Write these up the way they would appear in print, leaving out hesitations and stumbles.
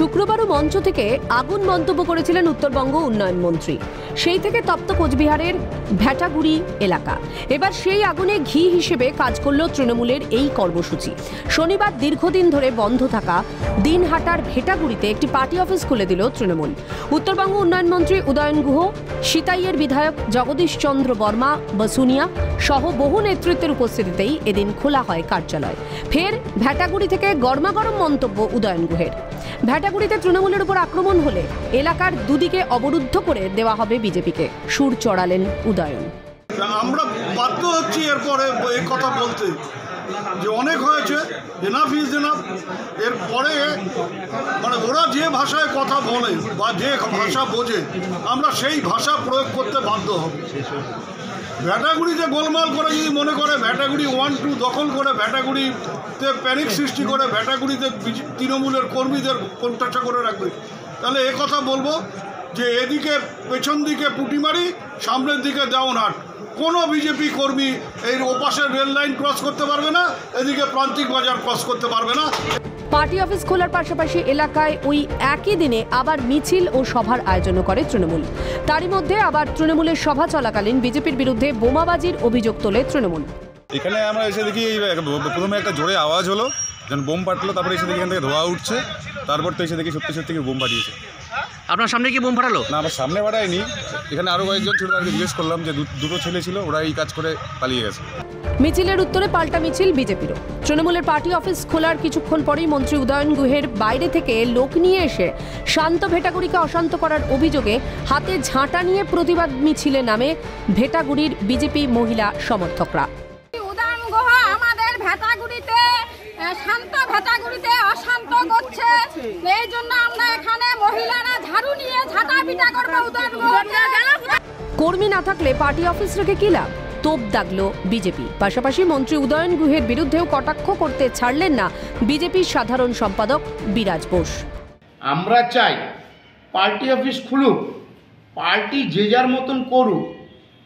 শুক্রবারও মঞ্চ থেকে আগুন মন্তব্য করেছিলেন উত্তরবঙ্গ উন্নয়ন মন্ত্রী। সেই থেকে তপ্ত কোচবিহারের ভেটাগুড়ি এলাকা। এবার সেই আগুনে ঘি হিসেবে কাজ করল তৃণমূলের এই কর্মসূচি। শনিবার দীর্ঘদিন ধরে বন্ধ থাকা দিনহাটার ভেটাগুড়িতে একটি পার্টি অফিস খুলে দিল তৃণমূল। উত্তরবঙ্গ উন্নয়ন মন্ত্রী উদয়ন গুহ, সিতাইয়ের বিধায়ক জগদীশ চন্দ্র বর্মা বসুনিয়া সহ বহু নেতৃত্বের উপস্থিতিতেই এদিন খোলা হয় কার্যালয়। ফের ভেটাগুড়ি থেকে গরমাগরম মন্তব্য উদয়ন গুহের। ভেটাগুড়িতে তৃণমূলের উপর আক্রমণ হলে এলাকার দুদিকে অবরুদ্ধ করে দেওয়া হবে বিজেপিকে, সুর চড়ালেন উদয়ন। আমরা বাধ্য হচ্ছি এরপরে এই কথা বলতে যে অনেক হয়েছে, এনাফ ইজ এনাফ। এরপরে মানে ওরা যে ভাষায় কথা বলে বা যে ভাষা বোঝে আমরা সেই ভাষা প্রয়োগ করতে বাধ্য হব। ভেটাগুড়িতে গোলমাল করে যদি মনে করে ভেটাগুড়ি 1-2 দখল করে ভেটাগুড়িতে প্যানিক সৃষ্টি করে ভেটাগুড়িতে তৃণমূলের কর্মীদের কোণঠাসা করে রাখবে, তাহলে এ কথা বলবো যে এদিকে পেছন দিকে পুটিমারি, সামনের দিকে দেওয়ানহাট। কোনো বিজেপি কর্মী এই ওপাশের রেল লাইন ক্রস করতে পারবে না, এদিকে প্রান্তিক বাজার ক্রস করতে পারবে না। পার্টি অফিস খোলার পাশাপাশি এলাকায় ওই একই দিনে আবার মিছিল ও সভার আয়োজন করে তৃণমূল। তারই মধ্যে আবার তৃণমূলের সভা চলাকালীন বিজেপির বিরুদ্ধে বোমাবাজির অভিযোগ তোলে তৃণমূল। এখানে আমরা এসে দেখি প্রথমে একটা জোরে আওয়াজ হলো, যখন বোম ফাটলো, তারপরে এসে দেখি এখান থেকে ধোঁয়া উঠছে, তারপর তো এসে দেখি সত্যি সত্যি বোম ফাটিয়েছে। আপনার সামনে কি বোম ফাটালো? না, আমার সামনে ফাটায়নি। এখানে আরও কয়েকজন ছিল, তাদেরকে জিজ্ঞেস করলাম যে দুটো ছেলে ছিল, ওরা এই কাজ করে পালিয়ে গেছে। মিছিলের উত্তরে পাল্টা মিছিল বিজেপিরও। তৃণমূলের পার্টি অফিস খোলার কিছুক্ষণ পরেই মন্ত্রী উদয়ন গুহের বাইরে থেকে লোক নিয়ে এসে শান্ত ভেটাগুড়িকে অশান্ত করার অভিযোগে হাতে ঝাঁটা নিয়ে প্রতিবাদ মিছিলে নামে ভেটাগুড়ির বিজেপি মহিলা সমর্থকরা। উদয়ন গুহ আমাদের ভেটাগুড়িতে শান্ত ভেটাগুড়িতে অশান্ত করছে, এই জন্য আমরা এখানে মহিলারা ঝাড়ু নিয়ে ঝাঁটা পিটা করবো উদয়ন গুহকে। কর্মী না থাকলে পার্টি অফিস রেখে কি লাভ, তোপ দাগলো বিজেপি। পাশাপাশি মন্ত্রী উদয়ন গুহের বিরুদ্ধেও কটাক্ষ করতে ছাড়লেন না বিজেপির সাধারণ সম্পাদক বিরাজ বোস। আমরা চাই পার্টি অফিস খুলুক, পার্টি যে যার মতন করুক,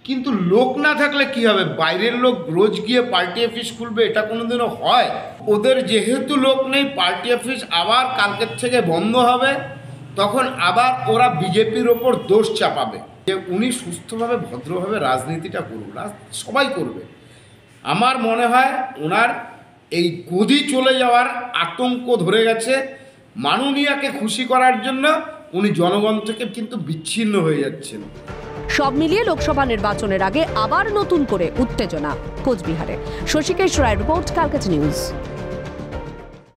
কিন্তু লোক না থাকলে কি হবে? বাইরের লোক রোজ গিয়ে পার্টি অফিস খুলবে, এটা কোনোদিনও হয়? ওদের যেহেতু লোক নেই, পার্টি অফিস আবার কালকের থেকে বন্ধ হবে, তখন আবার ওরা বিজেপির ওপর দোষ চাপাবে যে উনি সুস্থভাবে ভদ্রভাবে রাজনীতিটা করুন। সবাই করবে। আমার মনে হয় ওনার এই গদি চলে যাওয়ার আতঙ্ক ধরে গেছে। মাননীয়াকে খুশি করার জন্য উনি জনগণ থেকে কিন্তু বিচ্ছিন্ন হয়ে যাচ্ছেন। সব মিলিয়ে লোকসভা নির্বাচনের আগে আবার নতুন করে উত্তেজনা কোচবিহারে। শশীকেশ রায় রিপোর্ট, ক্যালকাটা নিউজ।